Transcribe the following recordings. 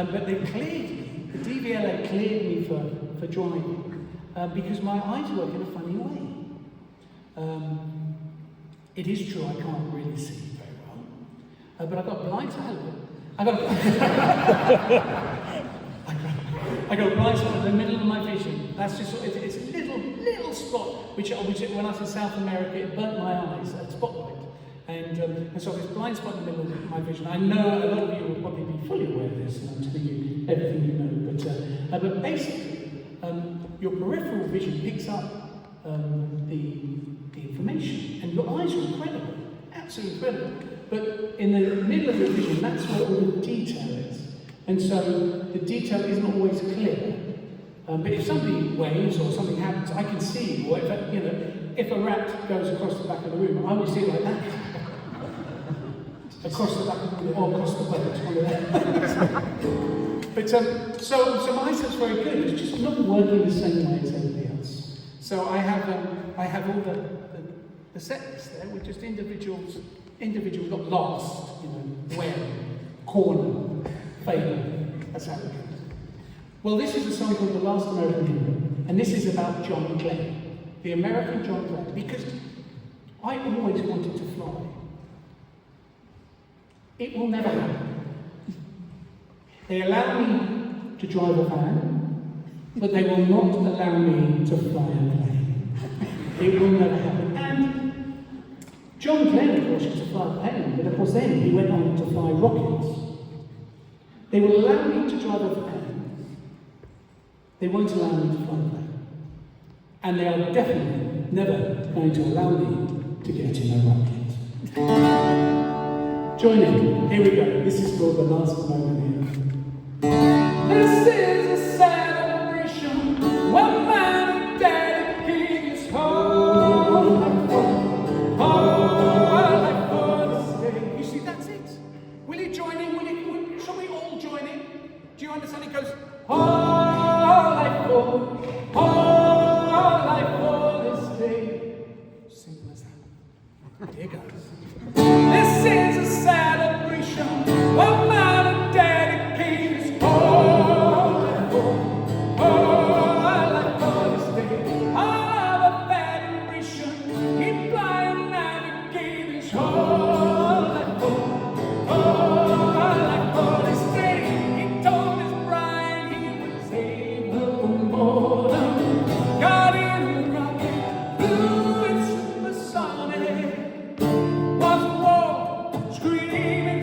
But they cleared me, the DVLA cleared me for driving because my eyes work in a funny way. It is true I can't really see very well, but I've got blind spot. I got a blind spot in the middle of my vision. That's just it's a little spot which when I was in South America it burnt my eyes at spotlight. And so this blind spot in the middle of my vision. I know a lot of you will probably be fully aware of this, and I'm telling you everything you know. But basically, your peripheral vision picks up the information, and your eyes are incredible, absolutely incredible. But in the middle of your vision, that's where all the detail is, and so the detail isn't always clear. But if somebody waves or something happens, I can see. Or if a rat goes across the back of the room, I will see it like that. Across the back of the room, or across the way, it's one of them. But so my eyesight's very good. It's just not working the same way as everybody else. So I have all the set list there with just individuals got lost, where, corner, fable. That's how it goes. Well, this is a song called The Last American Hero, and this is about John Glenn, the American John Glenn, because I always wanted to fly. It will never happen. They allow me to drive a van, but they will not allow me to fly a plane. It will never happen. And John Glenn, of course, used to fly a plane, but of course then he went on to fly rockets. They will allow me to drive a plane. They won't allow me to fly a plane. And they are definitely never going to allow me to get in a rocket. Join in. Here we go. This is called The Last Moment Here. This is a celebration. One man dedicated his whole life for this day. You see, that's it. Will you join in? Shall we all join in? Do you understand? It goes, whole life for this day. Simple as that. Here goes. This is a celebration. One man dedicated his whole life for this day. Of a federation, he blind navigated his whole life for this day. He told his bride he would save her from boredom. Got in a rocket, flew in supersonic. Oh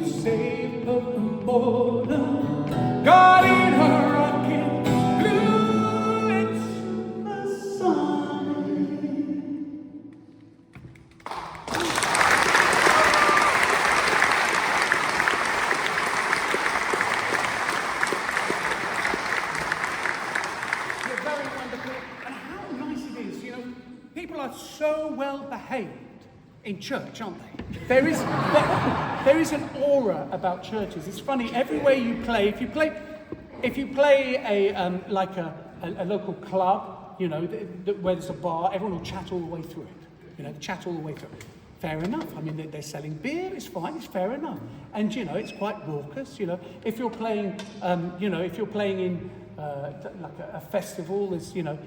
safe of the boredom. God in her rocket blue, it's the sun. You're very wonderful, and how nice it is, you know. People are so well behaved in church, aren't they? There is an aura about churches. It's funny, everywhere you play, if you play a local club, you know, where there's a bar, everyone will chat all the way through it. You know, chat all the way through. Fair enough. I mean, they're selling beer. It's fine. It's fair enough. And you know, it's quite raucous. You know, if you're playing, in like a festival, there's, you know,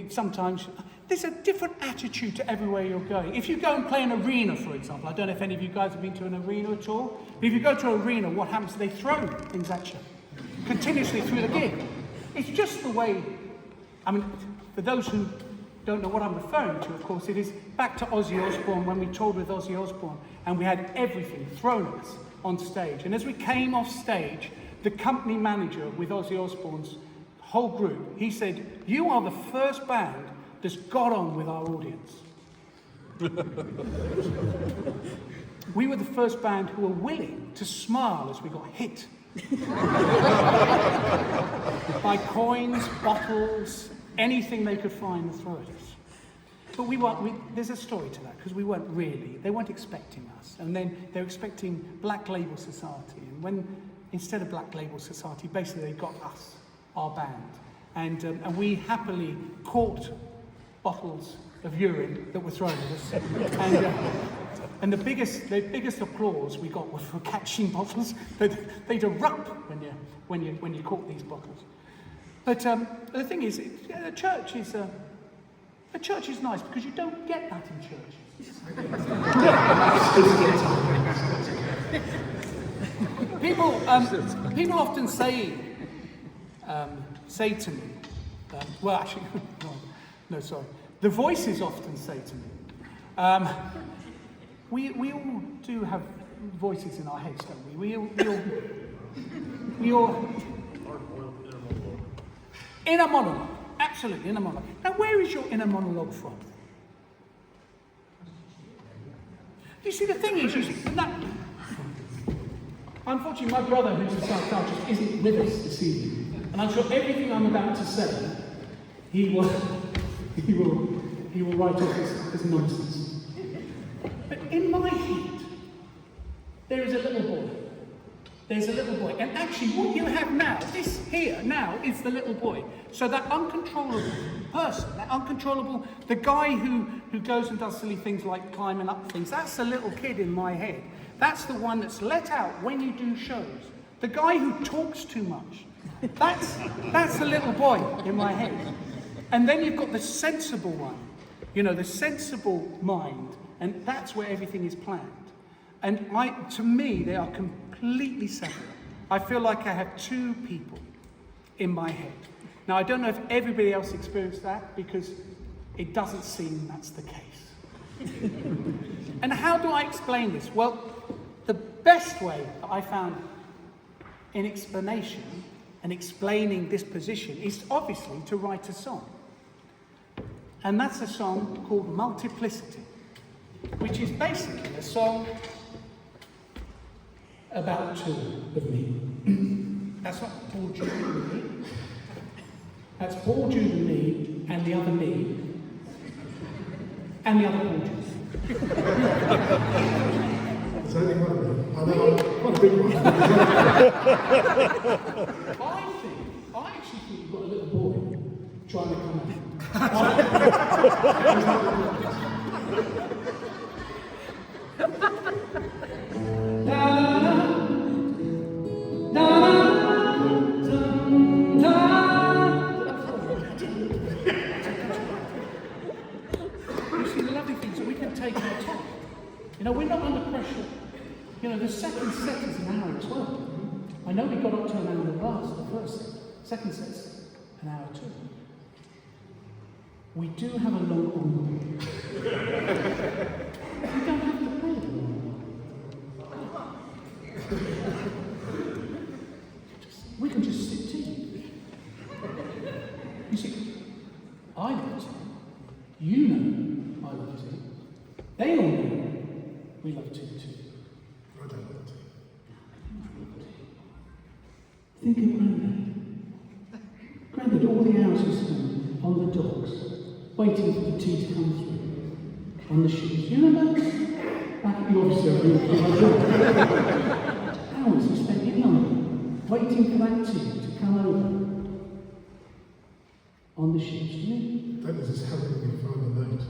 sometimes there's a different attitude to everywhere you're going. If you go and play an arena, for example, I don't know if any of you guys have been to an arena at all, but if you go to an arena, what happens? They throw things at you continuously through the gig. It's just the way, I mean, for those who don't know what I'm referring to, of course, it is back to Ozzy Osbourne, when we toured with Ozzy Osbourne, and we had everything thrown at us on stage. And as we came off stage, the company manager with Ozzy Osbourne's whole group, he said, "You are the first band that's got on with our audience." We were the first band who were willing to smile as we got hit by coins, bottles, anything they could find to throw at us. But there's a story to that, because they weren't expecting us. And then they were expecting Black Label Society. And when, instead of Black Label Society, basically they got us, our band. And we happily caught bottles of urine that were thrown at us. And the biggest applause we got was for catching bottles. They'd erupt when you caught these bottles. But the thing is, a church is nice because you don't get that in churches. People often say to me, well, actually, no, sorry. The voices often say to me, we all do have voices in our heads, don't we? We all inner monologue, absolutely, inner monologue. Now, where is your inner monologue from? You see, the thing is, unfortunately, my brother, who's a psychiatrist, isn't with us this evening, and I'm sure everything I'm about to say, he will write off as nonsense. But in my head, there is a little boy. There's a little boy. And actually, what you have now, this here now, is the little boy. So that uncontrollable person, the guy who goes and does silly things like climbing up things, that's the little kid in my head. That's the one that's let out when you do shows. The guy who talks too much, that's the little boy in my head. And then you've got the sensible one, the sensible mind, and that's where everything is planned. And to me, they are completely separate. I feel like I have two people in my head. Now, I don't know if everybody else experienced that, because it doesn't seem that's the case. And how do I explain this? Well, the best way that I found in explanation and explaining this position is obviously to write a song. And that's a song called Multiplicity, which is basically a song about two of me. That's not Paul, Jude, and me. That's Paul, Jude, and me, and the other me, and the other Paul, Jude. It's only one of them. I know, quite a big one. I actually think you've got a little boy trying to come out. We're not under pressure. The second set is an hour 12. I know we got up to an hour the first set. Second set's an hour 2. We do have a long envelope. We don't have to play it. We can just sip tea. You see, I love tea. You know I love tea. They all know we love tea too. I don't want to. Think of Grandad. Grandad, all the hours he spent on the docks, waiting for the tea to come through, on the ships. You remember? Back you obviously hours he spent in London, waiting for that tea to come over on the ships. That is just helping me find the note.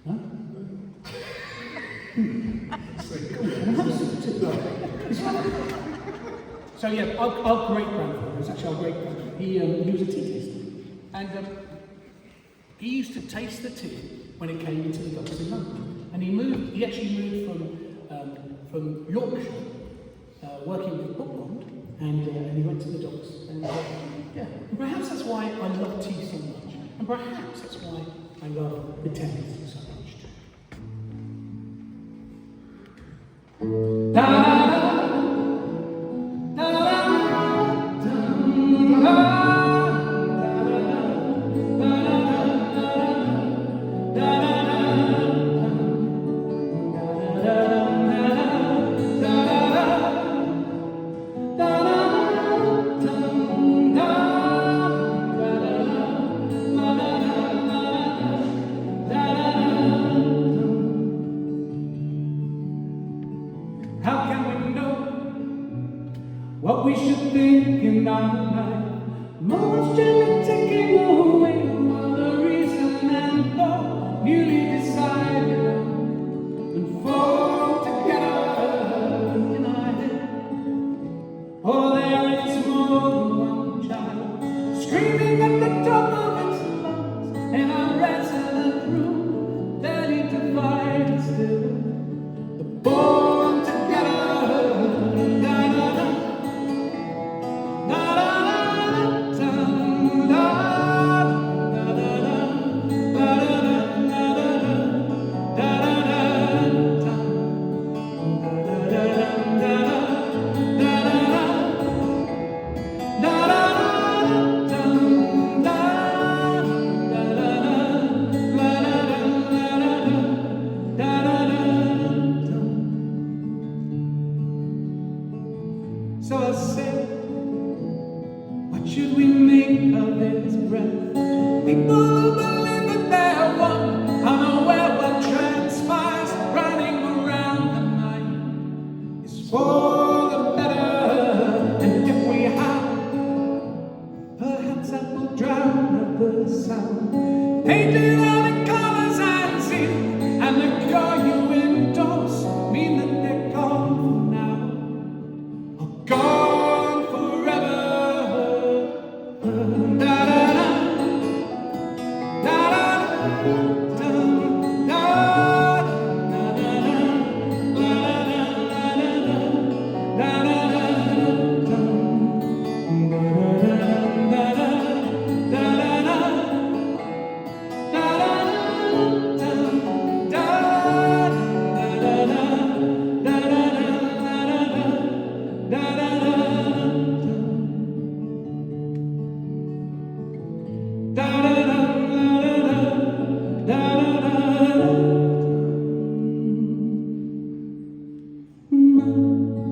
Huh? So yeah, our great grandfather was actually our great grandfather. He was a tea taster, and he used to taste the tea when it came into the docks in London. And he actually moved from Yorkshire, working with Bookbond, and he went to the docks. And yeah, and perhaps that's why I love tea so much, and perhaps that's why I love the Thames so much too. How can we know what we should think in our life? Moments gently ticking away while the reason and thought newly decided and fall together in our head. Oh, there is more than one child screaming at the top of its lungs in our resident room, barely divided still. The born together, da da da, da da da, da da da, da da da, da da da, so I said, what should we make of this breath? People who believe that they're one, unaware what transpires, running around the mind is for the better. And if we have, perhaps that will drown the sound. Painted out in colors and seal, and the cure you endorse mean that they're gone for now. Gone forever. Da da da, da da da, da da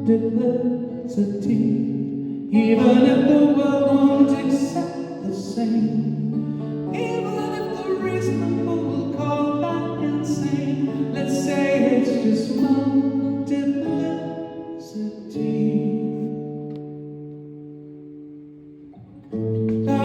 diversity, even if the world won't accept the same, even if the reasonable will call that insane, let's say it's just multiplicity. Da